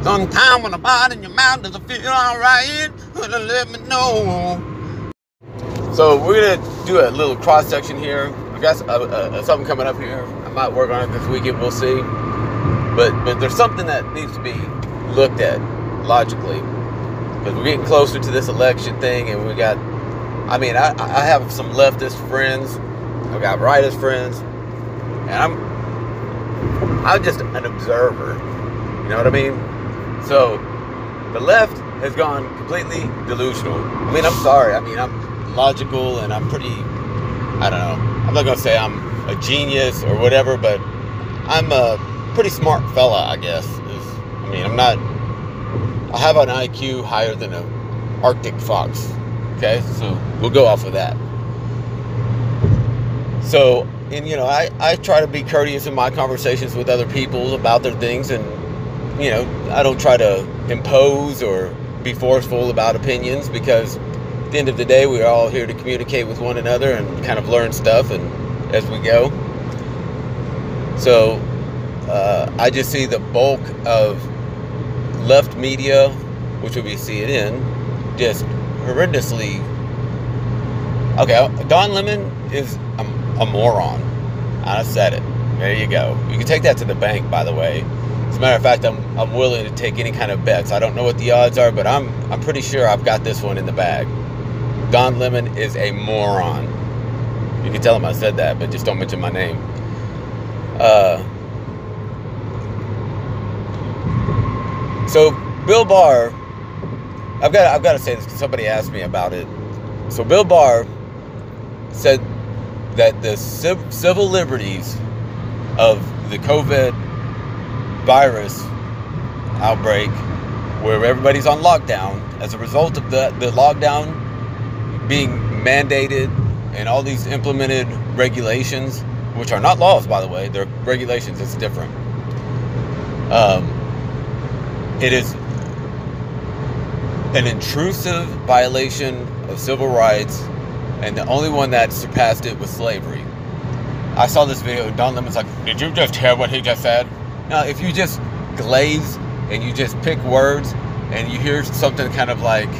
Sometime when the body in your mouth doesn't feel alright, let me know. So we're gonna do a little cross section here. I got something coming up here. I might work on it this weekend. We'll see. But there's something that needs to be looked at logically, because we're getting closer to this election thing, and we got. I mean, I have some leftist friends. I've got rightist friends, and I'm just an observer. You know what I mean? So the left has gone completely delusional. I mean, I'm sorry. I mean, I'm logical and I'm pretty, I don't know. I'm not going to say I'm a genius or whatever, but I'm a pretty smart fella, I guess. I mean, I have an IQ higher than an Arctic fox. Okay? So we'll go off of that. So, and you know, I try to be courteous in my conversations with other people about their things, and you know, I don't try to impose or be forceful about opinions, because at the end of the day, we're all here to communicate with one another and kind of learn stuff and as we go. So I just see the bulk of left media, which would be CNN, just horrendously. Okay, Don Lemon is a moron. I said it. There you go. You can take that to the bank, by the way. As a matter of fact, I'm willing to take any kind of bets. I don't know what the odds are, but I'm pretty sure I've got this one in the bag. Don Lemon is a moron. You can tell him I said that, but just don't mention my name. So Bill Barr, I've got to say this because somebody asked me about it. So Bill Barr said that the civil liberties of the COVID virus outbreak, where everybody's on lockdown as a result of the lockdown being mandated and all these implemented regulations, which are not laws, by the way, they're regulations. It's different. It is an intrusive violation of civil rights, and the only one that surpassed it was slavery. I saw this video, and Don Lemon's like, "Did you just hear what he just said?" Now, if you just glaze and you just pick words and you hear something kind of like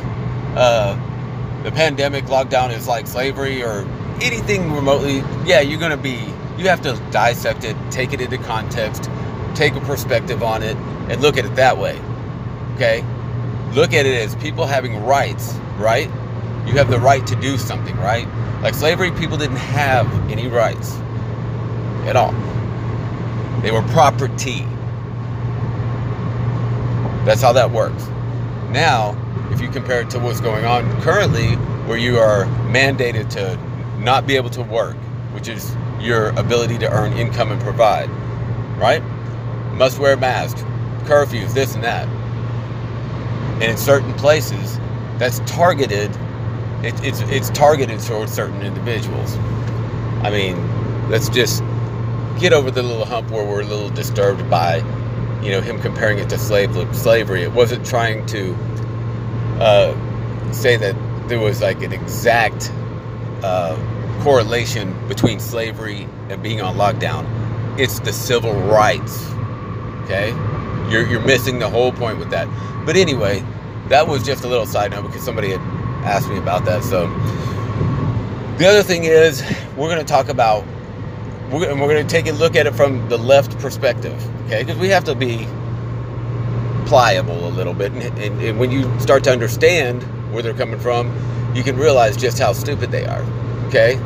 the pandemic lockdown is like slavery or anything remotely, yeah, you have to dissect it, take it into context, take a perspective on it, and look at it that way. Okay? Look at it as people having rights, right? You have the right to do something, right? Like slavery, people didn't have any rights at all. They were property. That's how that works. Now, if you compare it to what's going on currently, where you are mandated to not be able to work, which is your ability to earn income and provide, right? Must wear a mask, curfews, this and that. And in certain places, that's targeted. It's targeted towards certain individuals. I mean, let's just get over the little hump where we're a little disturbed by, you know, him comparing it to slavery. It wasn't trying to say that there was like an exact correlation between slavery and being on lockdown. It's the civil rights. Okay, you're missing the whole point with that. But anyway, that was just a little side note because somebody had asked me about that. So the other thing is, we're going to talk about. We're going to take a look at it from the left perspective, okay? Because we have to be pliable a little bit. And when you start to understand where they're coming from, you can realize just how stupid they are, okay?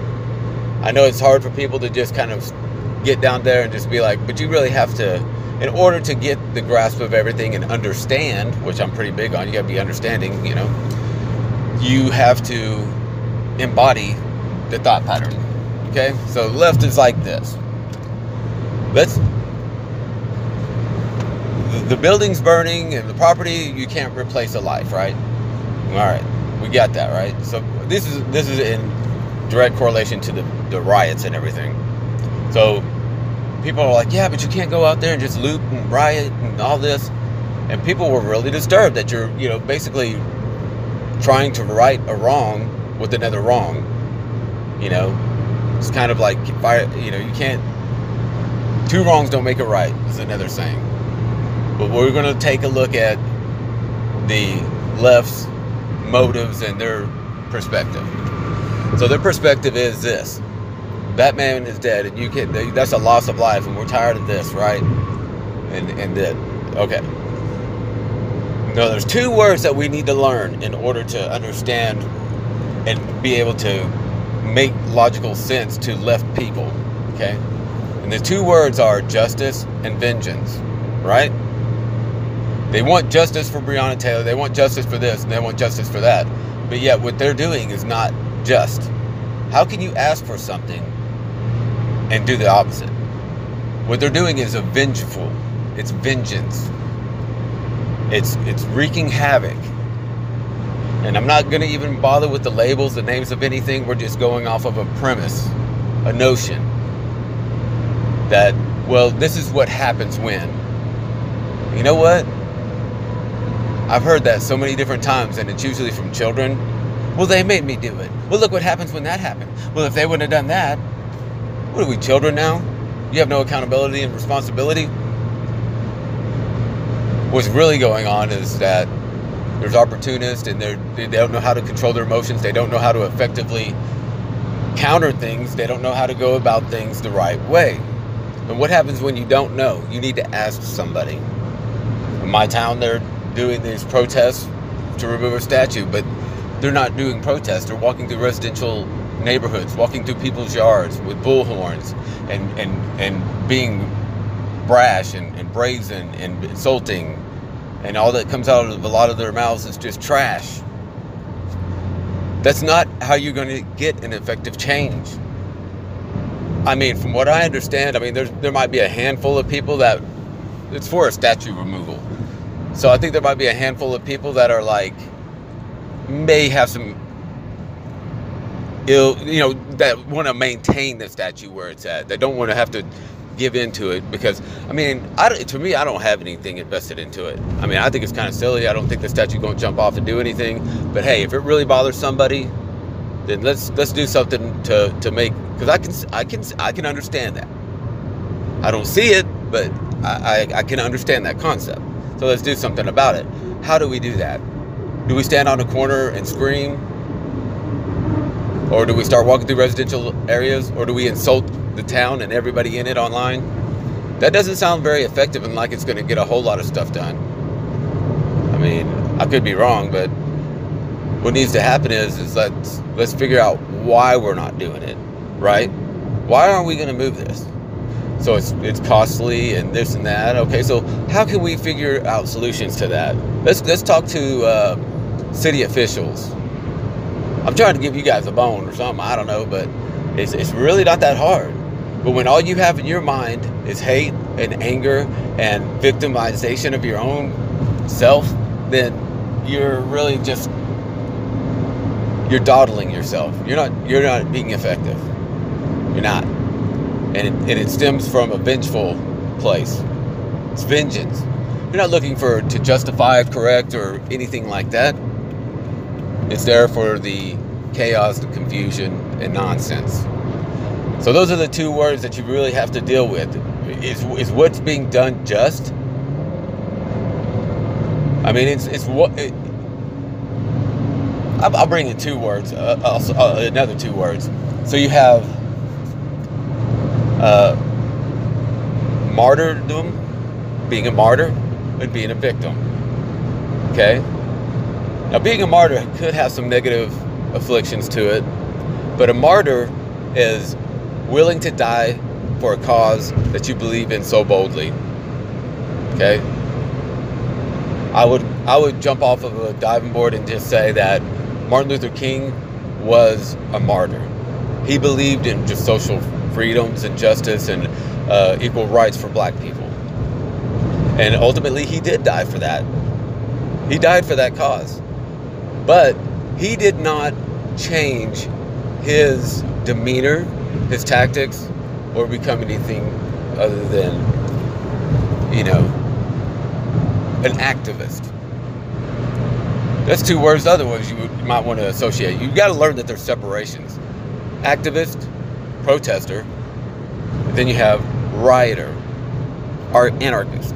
I know it's hard for people to just kind of get down there and just be like, but you really have to, in order to get the grasp of everything and understand, which I'm pretty big on, you got to be understanding, you know, you have to embody the thought pattern. Okay, so the left is like this. The building's burning and the property, you can't replace a life, right? All right, we got that, right? So this is in direct correlation to the riots and everything. So people are like, yeah, but you can't go out there and just loot and riot and all this. And people were really disturbed that you're, you know, basically trying to right a wrong with another wrong, you know. It's kind of like, you know, you can't, two wrongs don't make it right, is another saying. But we're going to take a look at the left's motives and their perspective. So their perspective is this: Batman is dead, and you can. That's a loss of life, and we're tired of this, right? And then, okay. No, there's two words that we need to learn in order to understand and be able to make logical sense to left people, okay? And the two words are justice and vengeance, right? They want justice for Breonna Taylor, they want justice for this, and they want justice for that. But yet what they're doing is not just. How can you ask for something and do the opposite? What they're doing is a vengeful. It's vengeance. It's wreaking havoc. And I'm not going to even bother with the labels, the names of anything. We're just going off of a premise, a notion that, well, this is what happens when. You know what? I've heard that so many different times, and it's usually from children. Well, they made me do it. Well, look what happens when that happened. Well, if they wouldn't have done that, what are we, children now? You have no accountability and responsibility? What's really going on is that there's opportunists, and they don't know how to control their emotions. They don't know how to effectively counter things. They don't know how to go about things the right way. And what happens when you don't know? You need to ask somebody. In my town, they're doing these protests to remove a statue, but they're not doing protests. They're walking through residential neighborhoods, walking through people's yards with bullhorns and being brash and brazen and insulting, and all that comes out of a lot of their mouths is just trash. That's not how you're going to get an effective change. I mean, from what I understand, I mean, there might be a handful of people that it's for a statue removal. So I think there might be a handful of people that are like, may have some ill, that want to maintain the statue where it's at. They don't want to have to give into it because, I mean, to me, I don't have anything invested into it. I mean, I think it's kind of silly. I don't think the statue going to jump off and do anything. But hey, if it really bothers somebody, then let's do something to make, because I can understand that. I don't see it, but I can understand that concept. So let's do something about it. How do we do that? Do we stand on a corner and scream? Or do we start walking through residential areas? Or do we insult the town and everybody in it online? That doesn't sound very effective and like it's going to get a whole lot of stuff done. I mean, I could be wrong, but what needs to happen is let's figure out why we're not doing it, right? Why aren't we going to move this? So it's costly and this and that. Okay, so how can we figure out solutions to that? Let's talk to city officials. I'm trying to give you guys a bone or something. I don't know, but it's really not that hard. But when all you have in your mind is hate and anger and victimization of your own self, then you're really just dawdling yourself. You're not being effective. You're not. And it stems from a vengeful place. It's vengeance. You're not looking to justify, correct, or anything like that. It's there for the chaos, the confusion, and nonsense. So those are the two words that you really have to deal with. Is what's being done just? I mean, it's what. I'll bring in two words. Another two words. So you have martyrdom, being a martyr, and being a victim. Okay? Now, being a martyr could have some negative afflictions to it, but a martyr is willing to die for a cause that you believe in so boldly. Okay? I would jump off of a diving board and just say that Martin Luther King was a martyr. He believed in just social freedoms and justice and equal rights for black people. And ultimately, he did die for that. He died for that cause. But he did not change his demeanor, his tactics, or become anything other than, an activist. That's two words, other ones you might want to associate. You've got to learn that there's separations. Activist, protester, then you have rioter, or anarchist.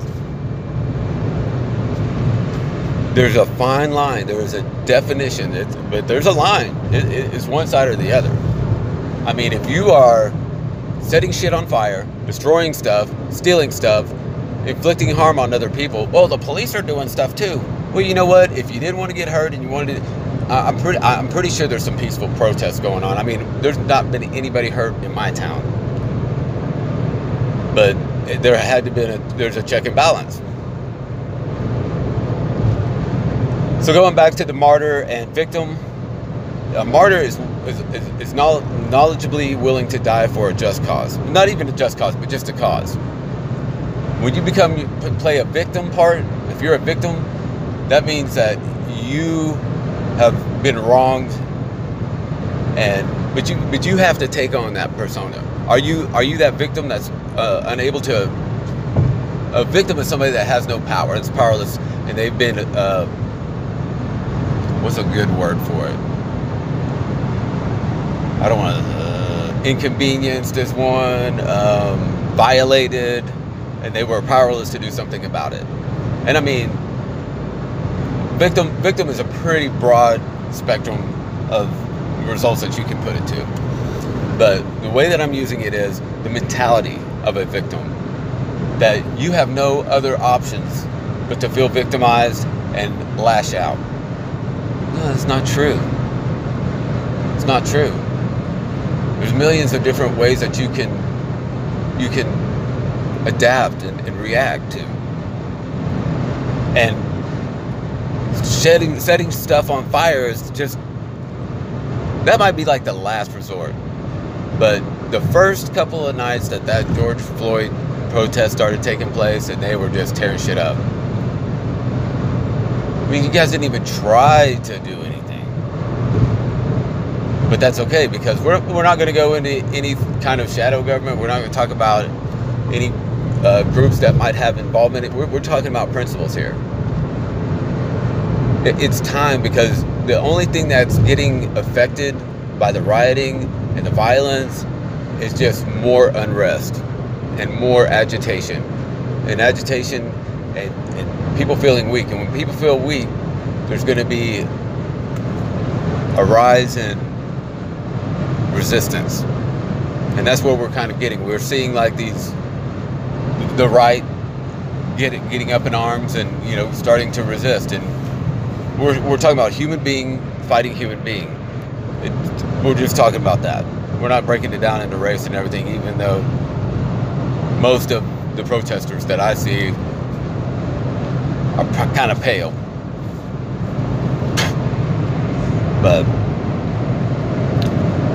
there's a fine line. There is a definition, but there's a line. It's one side or the other. I mean, if you are setting shit on fire, destroying stuff, stealing stuff, inflicting harm on other people, well, the police are doing stuff too. Well, you know what? If you didn't want to get hurt and you wanted to, I'm pretty sure there's some peaceful protests going on. I mean, there's not been anybody hurt in my town, but there had to be there's a check and balance. So going back to the martyr and victim, a martyr is knowledgeably willing to die for a just cause. Not even a just cause, but just a cause. When you play a victim part, if you're a victim, that means that you have been wronged, but you have to take on that persona. Are you that victim that's unable to? A victim is somebody that has no power, it's powerless, and they've been what's a good word for it? I don't want to inconvenienced is one, violated, and they were powerless to do something about it. And I mean, victim is a pretty broad spectrum of results that you can put it to. But the way that I'm using it is the mentality of a victim, that you have no other options but to feel victimized and lash out. No, that's not true. It's not true. There's millions of different ways that you can adapt and react to. And setting stuff on fire is just, that might be like the last resort. But the first couple of nights that George Floyd protest started taking place, and they were just tearing shit up. I mean, you guys didn't even try to do anything. But that's okay, because we're not going to go into any kind of shadow government. We're not going to talk about any groups that might have involvement. We're talking about principles here. It's time, because the only thing that's getting affected by the rioting and the violence is just more unrest and more agitation. And people feeling weak. And when people feel weak, there's going to be a rise in resistance. And that's what we're kind of getting. We're seeing like the right getting up in arms and, you know, starting to resist. And we're talking about human being fighting human being. We're just talking about that. We're not breaking it down into race and everything, even though most of the protesters that I see are kind of pale. But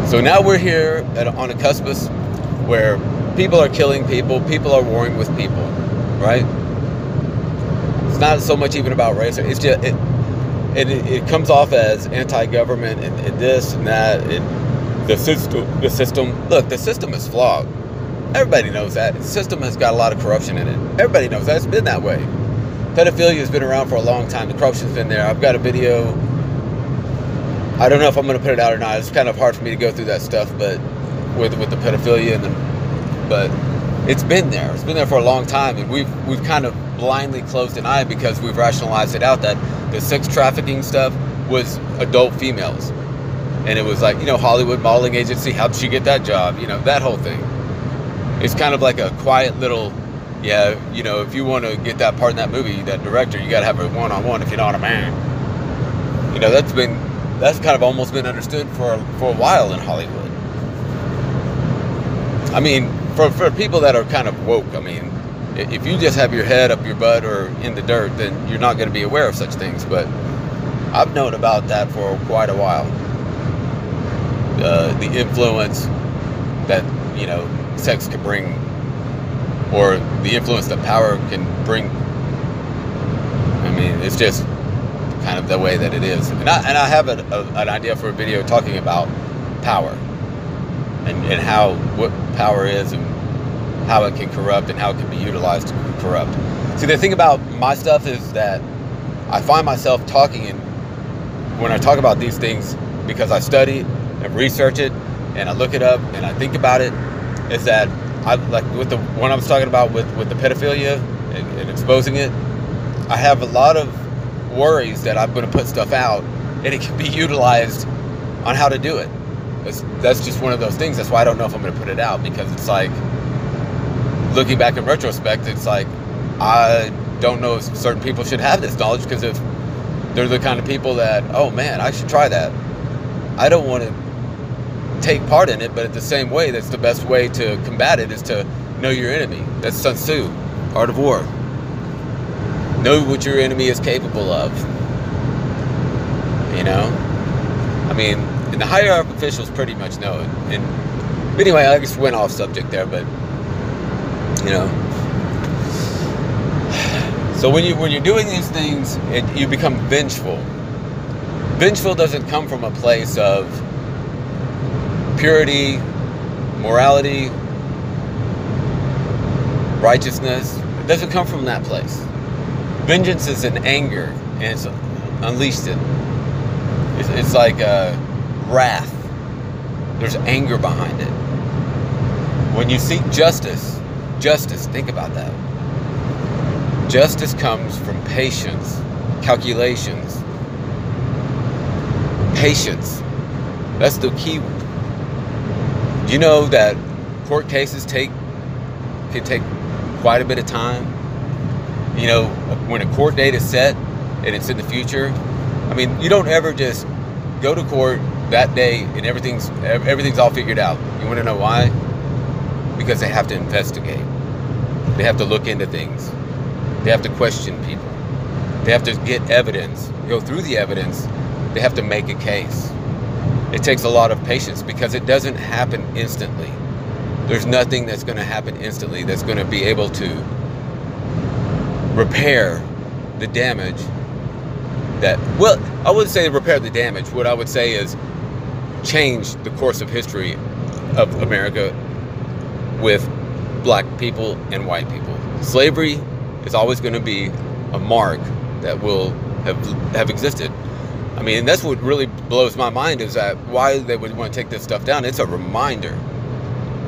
so now we're here on a cusp where people are killing people, people are warring with people, right? It's not so much even about race. It's just it comes off as anti-government and this and that. The system. Look, the system is flawed. Everybody knows that. The system has got a lot of corruption in it. Everybody knows that. It's been that way. Pedophilia has been around for a long time. The corruption's been there. I've got a video. I don't know if I'm going to put it out or not. It's kind of hard for me to go through that stuff, but with the pedophilia but it's been there. It's been there for a long time, and we've kind of blindly closed an eye because we've rationalized it out that the sex trafficking stuff was adult females. And it was like, you know, Hollywood modeling agency, how'd she get that job? You know, that whole thing. It's kind of like a quiet little, yeah, you know, if you want to get that part in that movie, that director, you got to have a one-on-one if you're not a man. You know, that's kind of almost been understood for a while in Hollywood. I mean, for people that are kind of woke, I mean, if you just have your head up your butt or in the dirt, then you're not going to be aware of such things. But I've known about that for quite a while. The influence that, you know, sex can bring, or the influence that power can bring. I mean, it's just kind of the way that it is. And I have an idea for a video talking about power and how, what power is and how it can corrupt and how it can be utilized to corrupt. See, the thing about my stuff is that I find myself talking, and when I talk about these things, because I study and research it and I look it up and I think about it, is that I like with the one I was talking about with the pedophilia and exposing it, I have a lot of worries that I'm going to put stuff out, and it can be utilized on how to do it. That's just one of those things. That's why I don't know if I'm going to put it out, because it's like, looking back in retrospect, it's like, I don't know if certain people should have this knowledge, because if they're the kind of people that, oh man, I should try that, I don't want to take part in it. But at the same way, that's the best way to combat it, is to know your enemy. That's Sun Tzu, Art of War. Know what your enemy is capable of. You know? I mean, and the higher up officials pretty much know it. And anyway, I just went off subject there, but you know. So when you're doing these things, you become vengeful. Vengeful doesn't come from a place of purity, morality, righteousness. It doesn't come from that place. Vengeance is an anger, and it's unleashed it. It's like wrath. There's anger behind it. When you seek justice, think about that. Justice comes from patience, calculations. Patience. That's the key. You know that court cases can take quite a bit of time. You know, when a court date is set and it's in the future, I mean, you don't ever just go to court that day and everything's all figured out. You want to know why? Because they have to investigate. They have to look into things. They have to question people. They have to get evidence, go through the evidence. They have to make a case. It takes a lot of patience, because it doesn't happen instantly. There's nothing that's going to happen instantly that's going to be able to repair the damage that, well, I wouldn't say repair the damage. What I would say is change the course of history of America with black people and white people. Slavery is always going to be a mark that will have existed. I mean, that's what really blows my mind, is that why they would want to take this stuff down. It's a reminder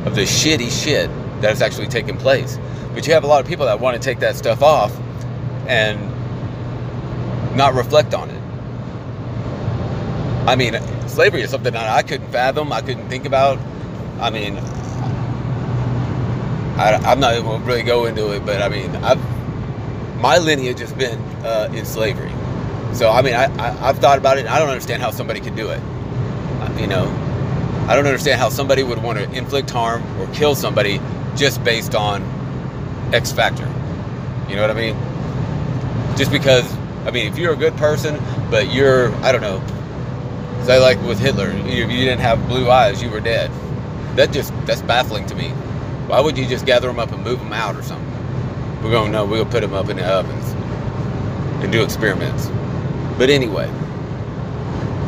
of the shitty shit that has actually taken place. But you have a lot of people that want to take that stuff off and not reflect on it. I mean, slavery is something that I couldn't fathom, I couldn't think about. I mean, I'm not going to really go into it, but I mean, my lineage has been in slavery. So, I mean, I've thought about it, and I don't understand how somebody can do it. You know, I don't understand how somebody would want to inflict harm or kill somebody just based on X factor. You know what I mean? Just because, I mean, if you're a good person, but you're, I don't know, say like with Hitler, if you didn't have blue eyes, you were dead. That's baffling to me. Why would you just gather them up and move them out or something? We'll put them up in the ovens and do experiments. But anyway,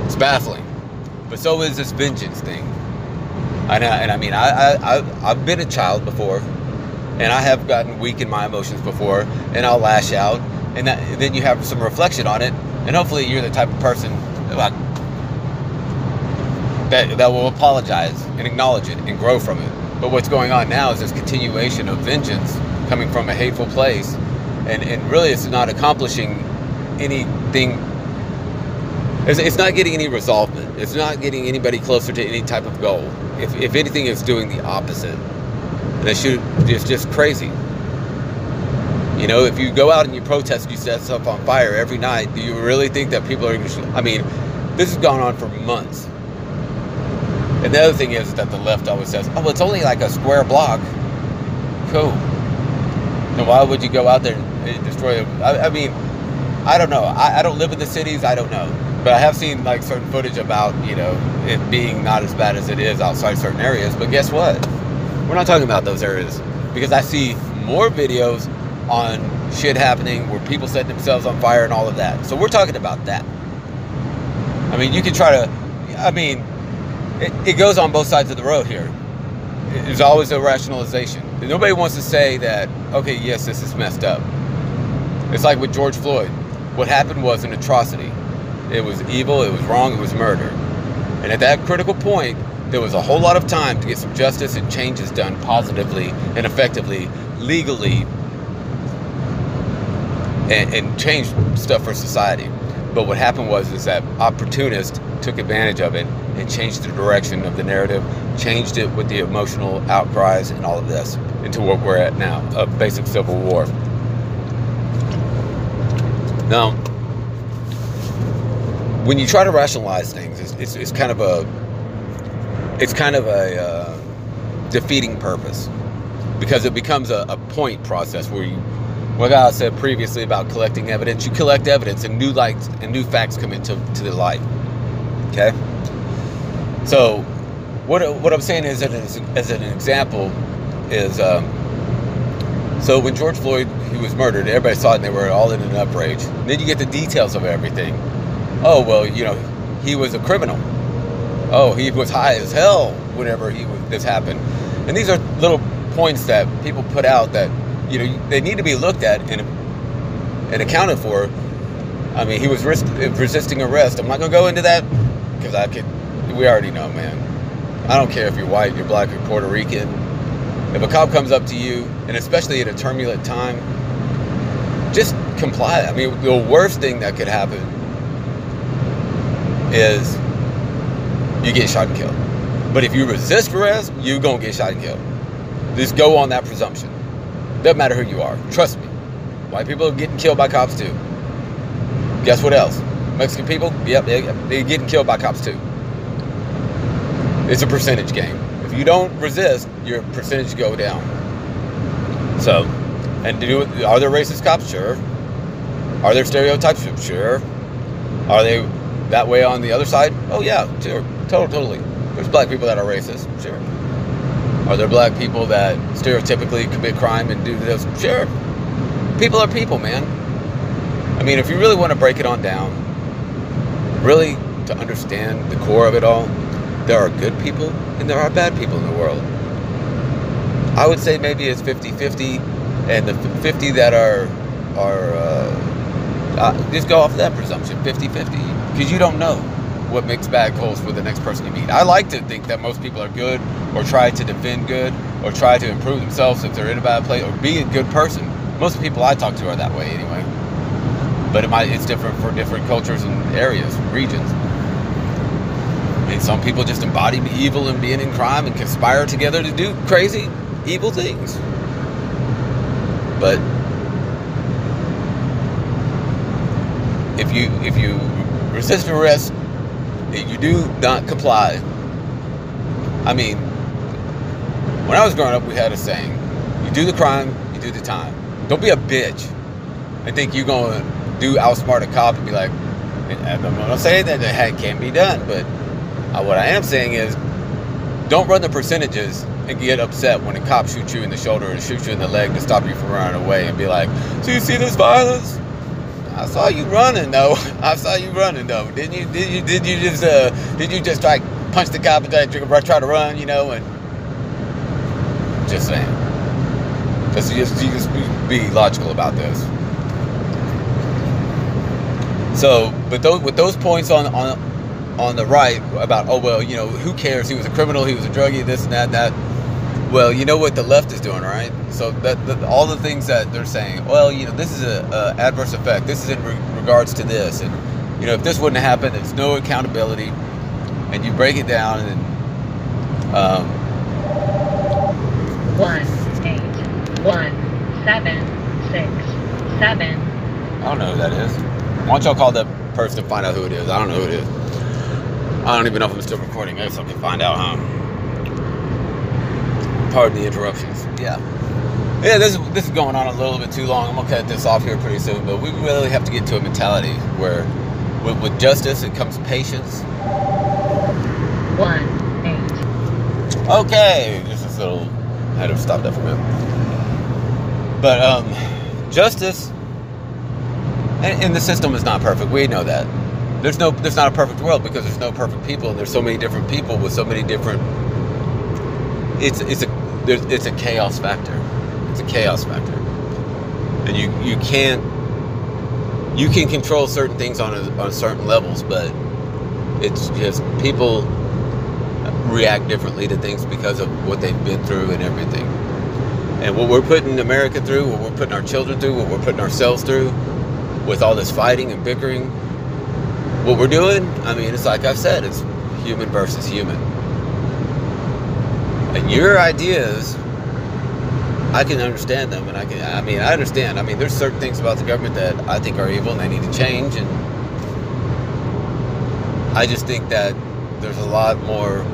it's baffling. But so is this vengeance thing. And I mean, I've been a child before, and I have gotten weak in my emotions before, and I'll lash out, and then you have some reflection on it, and hopefully you're the type of person that will apologize and acknowledge it and grow from it. But what's going on now is this continuation of vengeance coming from a hateful place, and really it's not accomplishing anything. It's not getting any resolvement. It's not getting anybody closer to any type of goal. If anything, it's doing the opposite. And it's just crazy. You know, if you go out and you protest, you set stuff on fire every night, do you really think that people are going to... I mean, this has gone on for months. And the other thing is that the left always says, oh, it's only like a square block. Cool. Then why would you go out there and destroy it? I mean, I don't know. I don't live in the cities. I don't know. But I have seen like certain footage about, you know, it being not as bad as it is outside certain areas. But guess what? We're not talking about those areas, because I see more videos on shit happening where people set themselves on fire and all of that. So we're talking about that. I mean, you can try to, I mean, it goes on both sides of the road here. There's always a rationalization. Nobody wants to say that, okay, yes, this is messed up. It's like with George Floyd. What happened was an atrocity. It was evil, it was wrong, it was murder. And at that critical point, there was a whole lot of time to get some justice and changes done positively and effectively, legally. and change stuff for society. But what happened is that opportunists took advantage of it and changed the direction of the narrative, changed it with the emotional outcries and all of this into what we're at now, a basic civil war. Now, when you try to rationalize things, it's kind of a defeating purpose, because it becomes a point process where you, like I said previously about collecting evidence, you collect evidence and new lights and new facts come into the light. Okay, so what I'm saying is that as an example is so when George Floyd, he was murdered, everybody saw it and they were all in an uprage. And then you get the details of everything. Oh, well, you know, he was a criminal. Oh, he was high as hell whenever this happened. And these are little points that people put out that, you know, they need to be looked at and accounted for. I mean, he was resisting arrest. I'm not going to go into that because we already know, man. I don't care if you're white, you're black, you're Puerto Rican. If a cop comes up to you, and especially at a turbulent time, just comply. I mean, the worst thing that could happen is you get shot and killed. But if you resist arrest, you're going to get shot and killed. Just go on that presumption. Doesn't matter who you are. Trust me. White people are getting killed by cops too. Guess what else? Mexican people? Yep, they're getting killed by cops too. It's a percentage game. If you don't resist, your percentage go down. So, and are there racist cops? Sure. Are there stereotypes? Sure. Are they that way on the other side? Oh yeah, sure. Totally. There's black people that are racist. Sure. Are there black people that stereotypically commit crime and do this? Sure. People are people, man. I mean, if you really want to break it on down, really to understand the core of it all, there are good people and there are bad people in the world. I would say maybe it's 50-50, and the 50 that are just go off of that presumption, 50-50, because you don't know what makes bad calls for the next person you meet. I like to think that most people are good, or try to defend good, or try to improve themselves if they're in a bad place, or be a good person. Most of the people I talk to are that way anyway. But it's different for different cultures and areas, regions. I mean, some people just embody evil and being in crime and conspire together to do crazy, evil things. But if you resist arrest, if you do not comply, I mean, when I was growing up, we had a saying: you do the crime, you do the time. Don't be a bitch and think you're going to outsmart a cop and be like, I'm not saying that it can't be done, but what I am saying is, don't run the percentages and get upset when a cop shoots you in the shoulder or shoots you in the leg to stop you from running away and be like, so you see this violence? I saw you running though. Didn't you just like punch the cop and try to run, you know? And just saying. Just be logical about this. So, but with those points on the right about, oh well, you know, who cares? He was a criminal, he was a druggie, this and that. Well, you know what the left is doing, right? So that all the things that they're saying, well, you know, this is a adverse effect. This is in regards to this, and you know, if this wouldn't have happened, there's no accountability. And you break it down, and 1817667. I don't know who that is. Why don't y'all call that person and find out who it is? I don't know who it is. I don't even know if I'm still recording. I guess I can find out, huh? Pardon the interruptions. Yeah, this is going on a little bit too long. I'm gonna cut this off here pretty soon, but we really have to get to a mentality where with justice it comes patience. 18. Okay, just this little, I had to stop that for a minute. But justice and the system is not perfect. We know that. There's not a perfect world because there's no perfect people, and there's so many different people with so many different. It's a chaos factor. It's a chaos factor, and you can control certain things on certain levels, but it's just people react differently to things because of what they've been through and everything. And what we're putting America through, what we're putting our children through, what we're putting ourselves through, with all this fighting and bickering, what we're doing, I mean, it's like I've said, it's human versus human. And your ideas, I can understand them, and I understand. I mean, there's certain things about the government that I think are evil and they need to change, and I just think that there's a lot more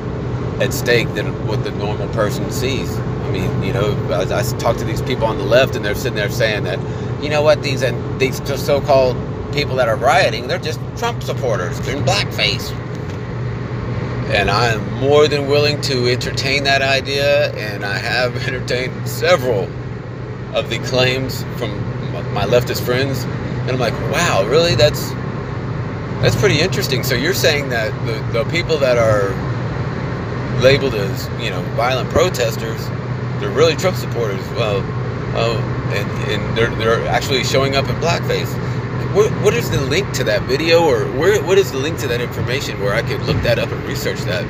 at stake than what the normal person sees. I mean, you know, I talk to these people on the left, and they're sitting there saying that, you know what, these just so-called people that are rioting, they're just Trump supporters. They're in blackface. And I'm more than willing to entertain that idea, and I have entertained several of the claims from my leftist friends. And I'm like, wow, really? That's pretty interesting. So you're saying that the people that are labeled as, you know, violent protesters, they're really Trump supporters. Well, and they're actually showing up in blackface. What is the link to that video, or what is the link to that information where I could look that up and research that?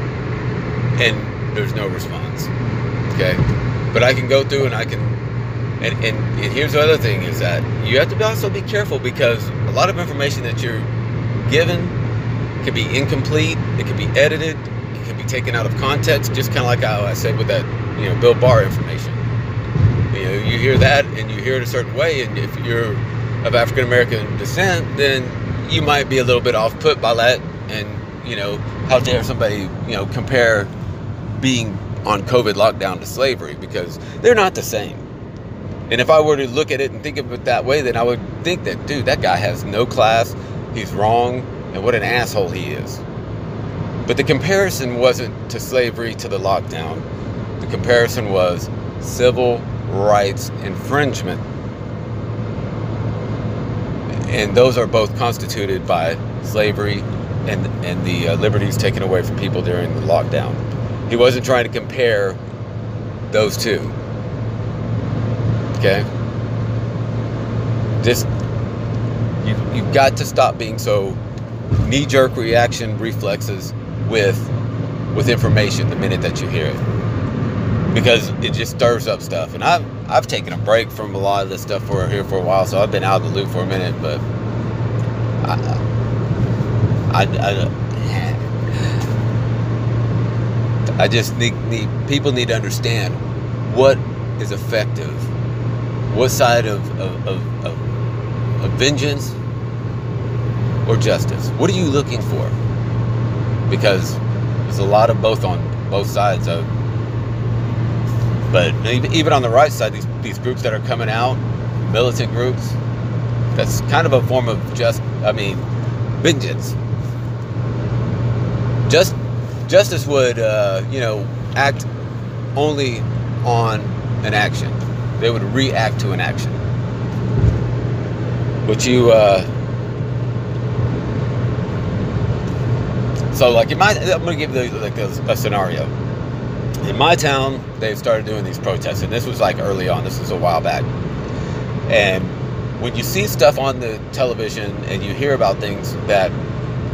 And there's no response. Okay, but I can go through and I can, and here's the other thing is that you have to also be careful, because a lot of information that you're given can be incomplete. It can be edited. It can be taken out of context. Just kind of like how I said with that, you know, Bill Barr information. You know, you hear that and you hear it a certain way, and if you're of African American descent, then you might be a little bit off put by that. And, you know, how dare somebody, you know, compare being on COVID lockdown to slavery, because they're not the same. And if I were to look at it and think of it that way, then I would think that, dude, that guy has no class, he's wrong, and what an asshole he is. But the comparison wasn't to slavery, to the lockdown. The comparison was civil rights infringement. And those are both constituted by slavery and the liberties taken away from people during the lockdown. He wasn't trying to compare those two. Okay? Just, you've got to stop being so knee-jerk reaction reflexes with information the minute that you hear it, because it just stirs up stuff. And I've taken a break from a lot of this stuff for a while, so I've been out of the loop for a minute. But I just need people need to understand what is effective, what side of vengeance or justice. What are you looking for? Because there's a lot of both on both sides of. But even on the right side, these groups that are coming out, militant groups, that's kind of a form of vengeance. Justice would, act only on an action. They would react to an action. Which so like I'm going to give you like a scenario. In my town, they started doing these protests, and this was like early on. This was a while back. And when you see stuff on the television and you hear about things that,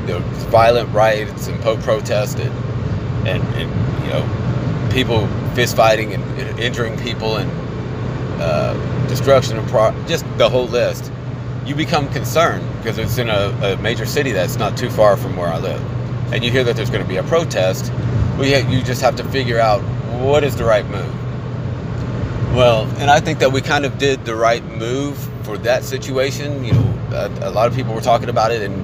you know, violent riots and protests and you know, people fist fighting and injuring people and destruction of just the whole list, you become concerned because it's in a major city that's not too far from where I live. And you hear that there's going to be a protest. You just have to figure out what is the right move. Well, and I think that we kind of did the right move for that situation. You know, a lot of people were talking about it, and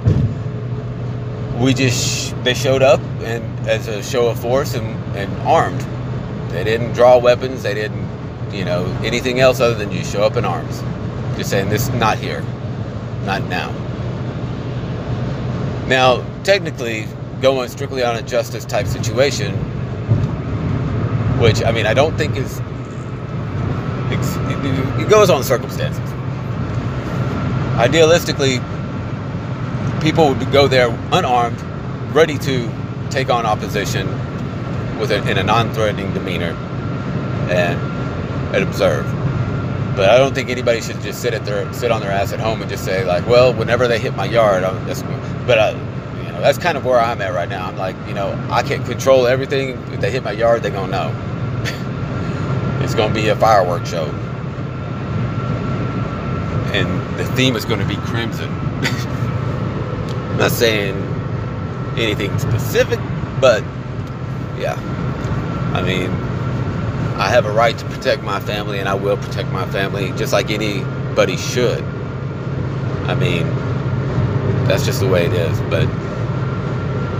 they showed up and as a show of force and armed. They didn't draw weapons. They didn't, you know, anything else other than just show up in arms. Just saying, this is not here, not now. Now, technically, going strictly on a justice type situation, which, I mean, I don't think is, it goes on circumstances. Idealistically, people would go there unarmed, ready to take on opposition in a non-threatening demeanor and observe. But I don't think anybody should just sit on their ass at home and just say, like, well, whenever they hit my yard, that's kind of where I'm at right now. I'm like, you know, I can't control everything. If they hit my yard, they're going to know. It's going to be a fireworks show. and the theme is going to be crimson. I'm not saying anything specific, but yeah, I mean, I have a right to protect my family, and I will protect my family just like anybody should. I mean, that's just the way it is. But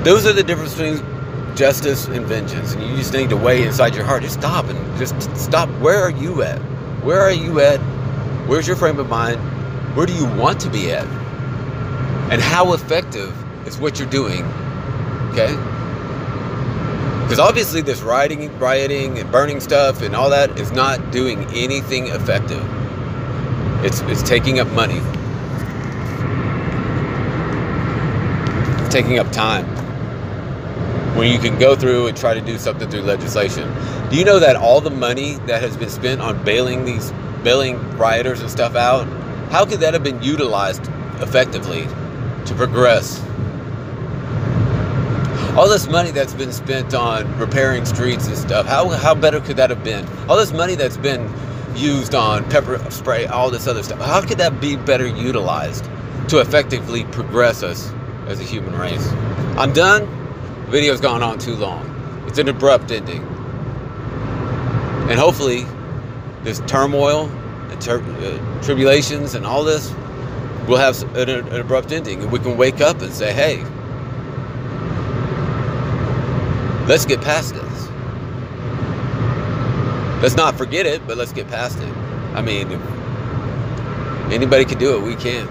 those are the difference between justice and vengeance, and you just need to weigh inside your heart. Just stop and just stop. Where are you at? Where are you at? Where's your frame of mind? Where do you want to be at? And how effective is what you're doing? Okay? Because obviously this rioting and burning stuff and all that is not doing anything effective. It's taking up money. It's taking up time. When you can go through and try to do something through legislation. Do you know that all the money that has been spent on bailing rioters and stuff out, how could that have been utilized effectively to progress? All this money that's been spent on repairing streets and stuff, how better could that have been? All this money that's been used on pepper spray, all this other stuff, how could that be better utilized to effectively progress us as a human race? I'm done. The video's gone on too long. It's an abrupt ending. And hopefully this turmoil and tribulations and all this will have an abrupt ending, and we can wake up and say, hey, let's get past this. Let's not forget it, but let's get past it. I mean, if anybody can do it, we can.